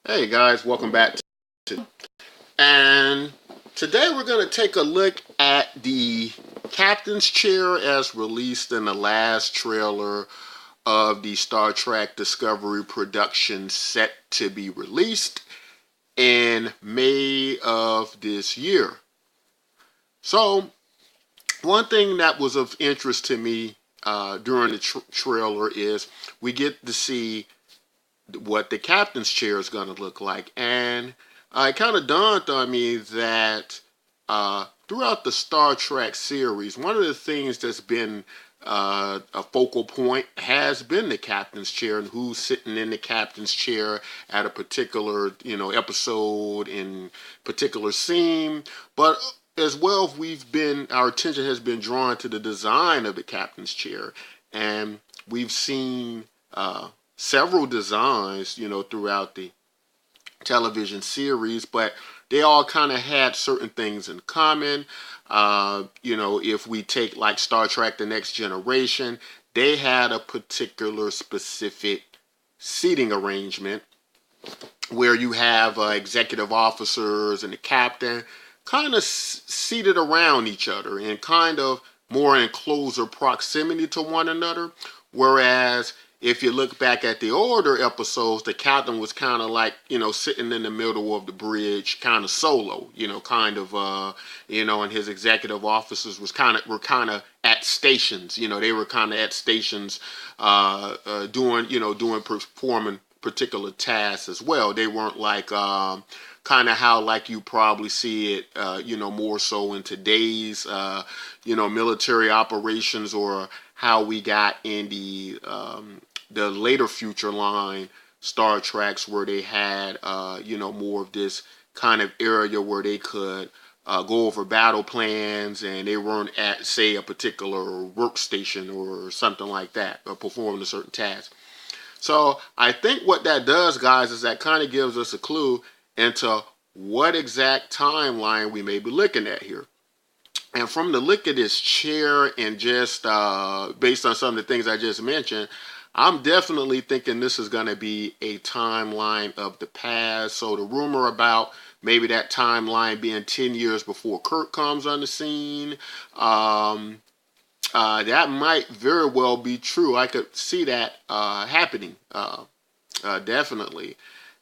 Hey guys, welcome back to and today we're going to take a look at the Captain's Chair as released in the last trailer of the Star Trek Discovery production set to be released in May of this year. So, one thing that was of interest to me during the trailer is we get to see what the captain's chair is going to look like. And it kind of dawned on me that throughout the Star Trek series, one of the things that's been a focal point has been the captain's chair and who's sitting in the captain's chair at a particular, episode in particular scene. But as well, our attention has been drawn to the design of the captain's chair, and we've seen several designs, throughout the television series, but they all kind of had certain things in common. If we take like Star Trek The Next Generation, they had a particular specific seating arrangement where you have executive officers and the captain kind of seated around each other and kind of more in closer proximity to one another. Whereas if you look back at the older episodes, the captain was kind of like, sitting in the middle of the bridge, kind of solo, and his executive officers were kind of at stations, they were kind of at stations, performing particular tasks as well. They weren't like, kind of how like you probably see it, more so in today's, military operations, or how we got in the later future line Star Treks, where they had more of this kind of area where they could go over battle plans, and they weren't at, say, a particular workstation or something like that, or performing a certain task. So I think what that does, guys, is that kind of gives us a clue into what exact timeline we may be looking at here. And from the look of this chair, and just based on some of the things I just mentioned, I'm definitely thinking this is going to be a timeline of the past. So the rumor about maybe that timeline being 10 years before Kirk comes on the scene, that might very well be true. I could see that happening, definitely.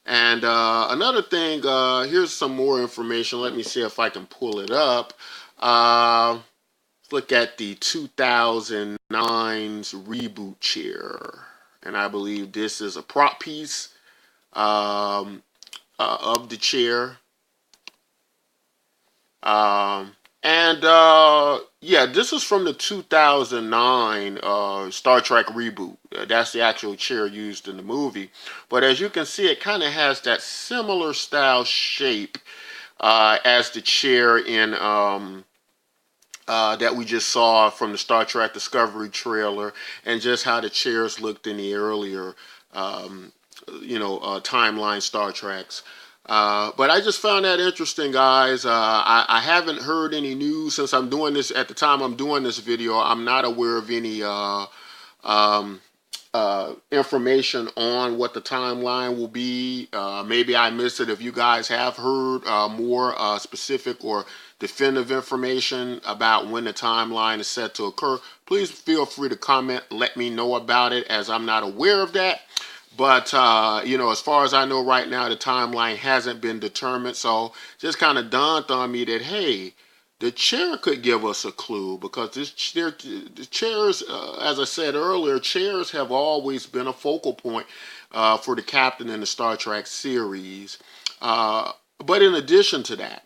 And another thing, here's some more information. Let me see if I can pull it up. Let's look at the 2009's reboot chair. And I believe this is a prop piece of the chair. Yeah, this is from the 2009 Star Trek reboot. That's the actual chair used in the movie. But as you can see, it kind of has that similar style shape as the chair in that we just saw from the Star Trek Discovery trailer, and just how the chairs looked in the earlier, timeline Star Treks. But I just found that interesting, guys. I haven't heard any news since I'm doing this. At the time I'm doing this video, I'm not aware of any information on what the timeline will be. Maybe I missed it. If you guys have heard more specific or definitive information about when the timeline is set to occur, please feel free to comment. Let me know about it, as I'm not aware of that. But, as far as I know right now, the timeline hasn't been determined. So just kind of dawned on me that, hey, the chair could give us a clue, because the chairs, as I said earlier, chairs have always been a focal point for the captain in the Star Trek series. But in addition to that,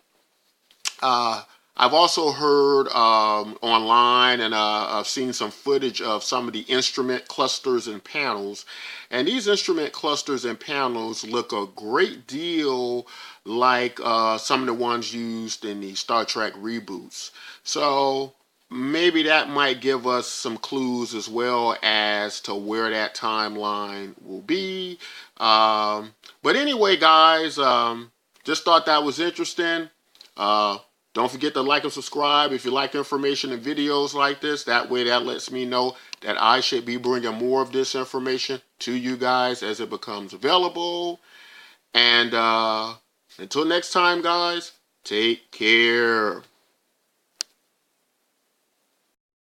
I've also heard online, and I've seen some footage of some of the instrument clusters and panels. And these instrument clusters and panels look a great deal like some of the ones used in the Star Trek reboots. So maybe that might give us some clues as well as to where that timeline will be. But anyway, guys, just thought that was interesting. Don't forget to like and subscribe if you like information and videos like this. That way, that lets me know that I should be bringing more of this information to you guys as it becomes available. And until next time, guys, take care.